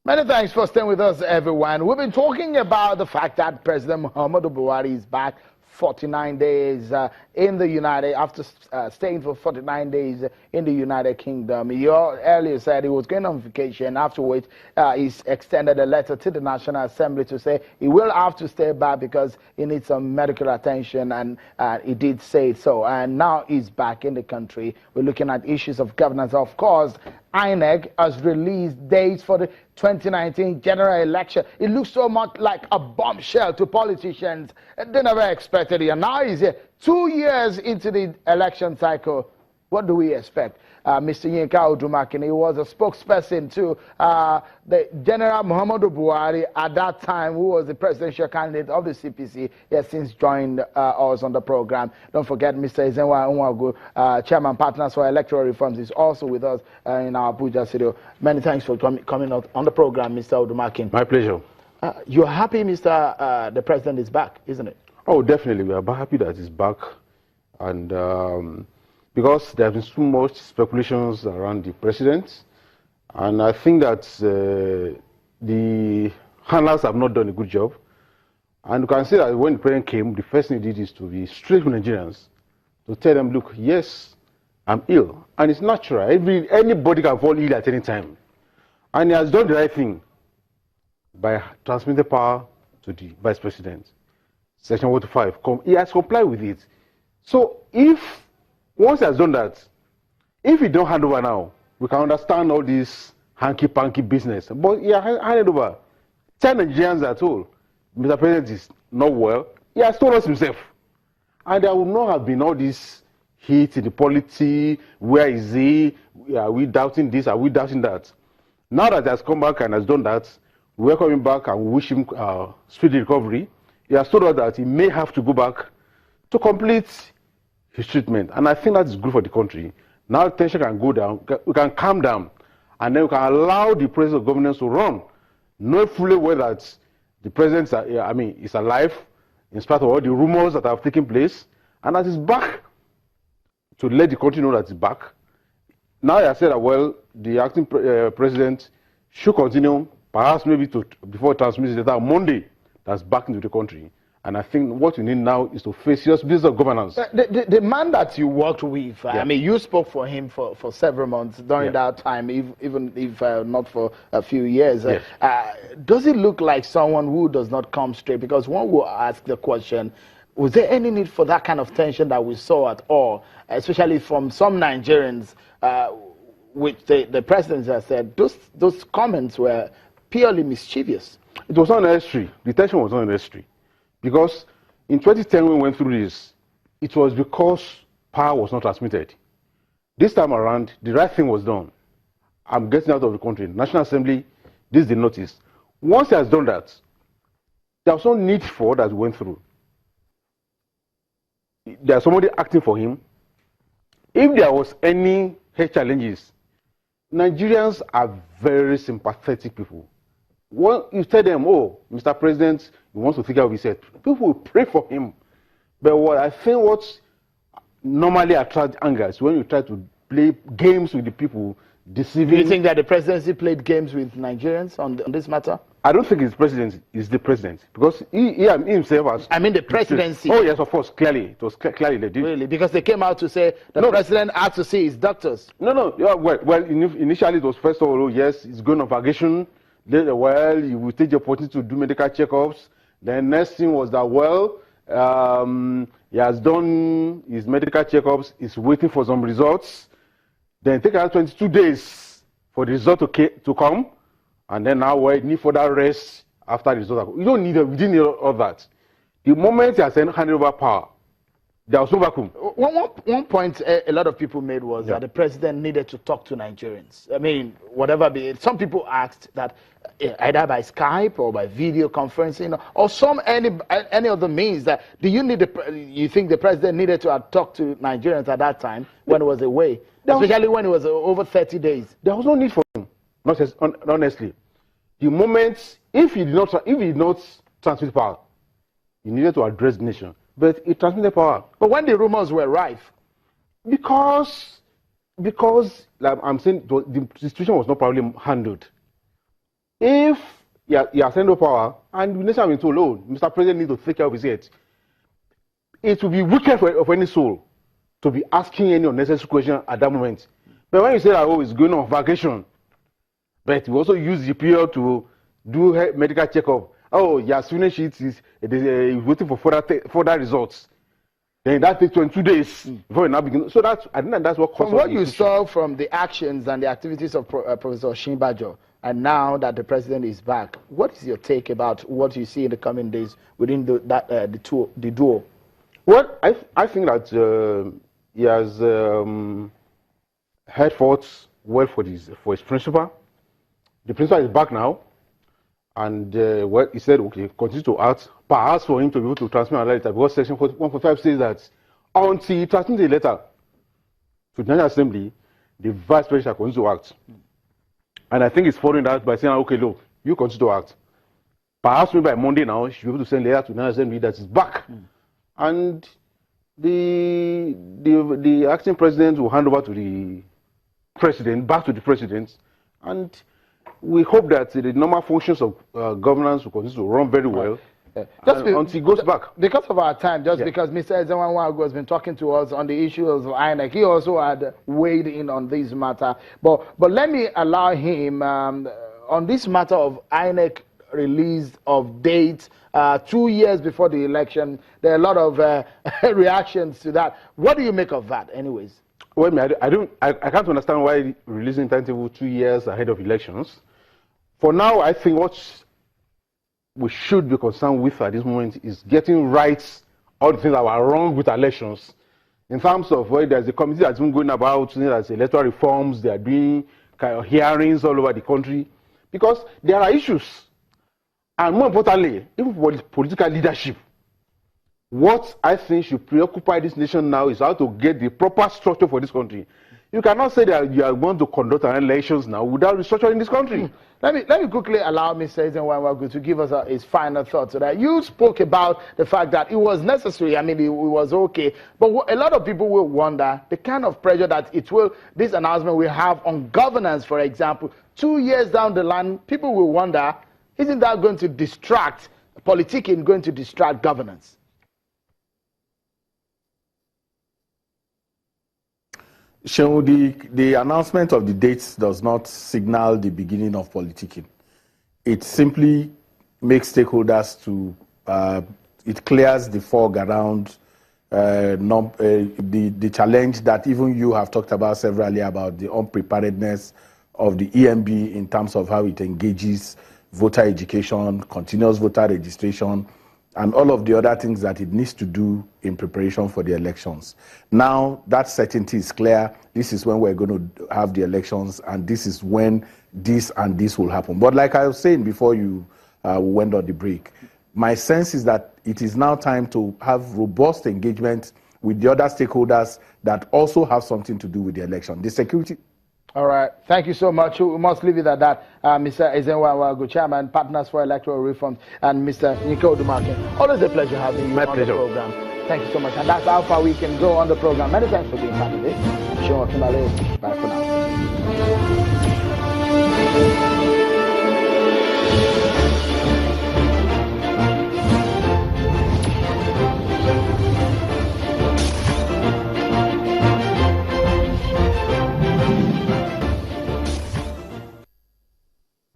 Many thanks for staying with us, everyone. We've been talking about the fact that President Muhammadu Buhari is back 49 days in the after staying for 49 days in the United Kingdom. He earlier said he was going on vacation, after which he's extended a letter to the National Assembly to say he will have to stay back because he needs some medical attention, and he did say so. And now he's back in the country. We're looking at issues of governance. Of course, INEC has released dates for the 2019 general election. It looks so much like a bombshell to politicians. They never expected it. And now he's here 2 years into the election cycle. What do we expect? Mr. Yinka Odumakini was a spokesperson to the General Muhammadu Buhari at that time, who was the presidential candidate of the CPC. He has since joined us on the program. Don't forget, Mr. Ezenwa Nwagu, Chairman Partners for Electoral Reforms, is also with us in our Abuja studio. Many thanks for coming out on the program, Mr. Odumakini. My pleasure. You're happy, Mr. The President is back, isn't it? Oh, definitely. We are happy that he's back. And because there have been so much speculations around the president, and I think that the handlers have not done a good job. And you can see that when the president came, the first thing he did is to be straight with Nigerians, to tell them, look, yes, I'm ill. And it's natural. Anybody can fall ill at any time. And he has done the right thing by transmitting power to the vice president. Section 125, he has complied with it. So once he has done that, if he don't hand over now, we can understand all this hanky-panky business. But he has handed over. Tell Nigerians at all, Mr. President is not well. He has told us himself. And there would not have been all this heat in the polity. Where is he? Are we doubting this? Are we doubting that? Now that he has come back and has done that, we welcome him back and wish him speedy recovery. He has told us that he may have to go back to complete his treatment, and I think that is good for the country. Now tension can go down, we can calm down, and then we can allow the process of governance to run, knowing fully well that the president is alive, in spite of all the rumors that have taken place, and that he's back to let the country know that he's back. Now he has said that, well, the acting president should continue, perhaps maybe before transmitting the on Monday, that's back into the country. And I think what we need now is to face serious business of governance. The man that you worked with, I mean, you spoke for him for several months during that time, even if not for a few years. Yes. Does it look like someone who does not come straight? Because one will ask the question, was there any need for that kind of tension that we saw at all, especially from some Nigerians, which the president has said, those comments were purely mischievous? It was not necessary. The tension was not necessary. Because in 2010, when we went through this, it was because power was not transmitted. This time around, the right thing was done. I'm getting out of the country. National Assembly, this is the notice. Once he has done that, there was no need for that we went through. There's somebody acting for him. If there was any health challenges, Nigerians are very sympathetic people. When you tell them, oh, Mr. President, he wants to take care of his health, people will pray for him. But what normally attracts anger is when you try to play games with the people, deceiving. Do you think that the presidency played games with Nigerians on this matter? I don't think his president is the president, because he himself has... I mean the presidency. Oh, yes, of course, clearly. It was clearly they did. Really? Because they came out to say the president had to see his doctors. No. Yeah, well, initially it was first of all, oh, yes, he's going on vacation. Then, well, you will take the opportunity to do medical checkups. Then next thing was that, well, he has done his medical checkups. He's waiting for some results. Then take out 22 days for the result to come. And then now we need further rest after the result. We didn't need all that. The moment he has handed over power, there was no vacuum. One point a lot of people made was that the president needed to talk to Nigerians. I mean, whatever be it. Some people asked that either by Skype or by video conferencing or any other means. That you think the president needed to have talked to Nigerians at that time when he was away, especially when it was over 30 days? There was no need for him. Honestly, the moment if he did not transmit power, he needed to address the nation. But it transmitted power. But when the rumors were rife, because like I'm saying, the situation was not properly handled. If he has handed power, and the nation has been told, oh, Mr. President needs to take care of his head, it will be wicked for any soul to be asking any unnecessary question at that moment. But when you say that, oh, he's going on vacation, but we also use the period to do medical checkup. Oh, he has finished it, he's waiting for further results. Then that takes 22 days before it now begins. So I think that's what caused. From what you saw from the actions and the activities of Professor Osinbajo, and now that the president is back, what is your take about what you see in the coming days within the duo? Well, I think that he has head forth well for his principal. The principal is back now, and well, he said, okay, continue to act. Perhaps for him to be able to transmit a letter, because Section 145 says that until he transmits a letter to the National Assembly, the vice president shall continue to act. And I think he's following that by saying, okay, look, you continue to act. Perhaps maybe by Monday now, he should be able to send a letter to the National Assembly that is back. And the acting president will hand over to the president, back to the president, and we hope that the normal functions of governance will continue to run very well until he goes back. Because of our time, because Mr. Ezenwa has been talking to us on the issue of INEC, he also had weighed in on this matter. But let me allow him on this matter of INEC release of dates 2 years before the election. There are a lot of reactions to that. What do you make of that, anyways? Well, I can't understand why releasing timetable 2 years ahead of elections. For now, I think what we should be concerned with at this moment is getting right all the things that were wrong with elections. In terms of where there's a committee that's been going about, there's electoral reforms, they are doing kind of hearings all over the country, because there are issues. And more importantly, even for the political leadership, what I think should preoccupy this nation now is how to get the proper structure for this country. You cannot say that you are going to conduct an elections now without restructuring this country. Let me quickly allow Mr. Ezenwa to give us his final thoughts. So that you spoke about the fact that it was necessary. I mean, it was okay. But a lot of people will wonder the kind of pressure that this announcement will have on governance, for example. 2 years down the line, people will wonder, isn't that going to distract, politicking going to distract governance? So the announcement of the dates does not signal the beginning of politicking. It simply makes stakeholders it clears the fog around the challenge that even you have talked about severally about the unpreparedness of the EMB in terms of how it engages voter education, continuous voter registration, and all of the other things that it needs to do in preparation for the elections. Now that certainty is clear. This is when we're going to have the elections, and this is when this and this will happen. But like I was saying before you went on the break, my sense is that it is now time to have robust engagement with the other stakeholders that also have something to do with the election. The security. All right. Thank you so much. We must leave it at that. Mr. Ezenwa, Chairman, Partners for Electoral Reform, and Mr. Yinka Odumakin. Always a pleasure having you on the program. Thank you so much. And that's how far we can go on the program. Many thanks for being part of this. Bye for now.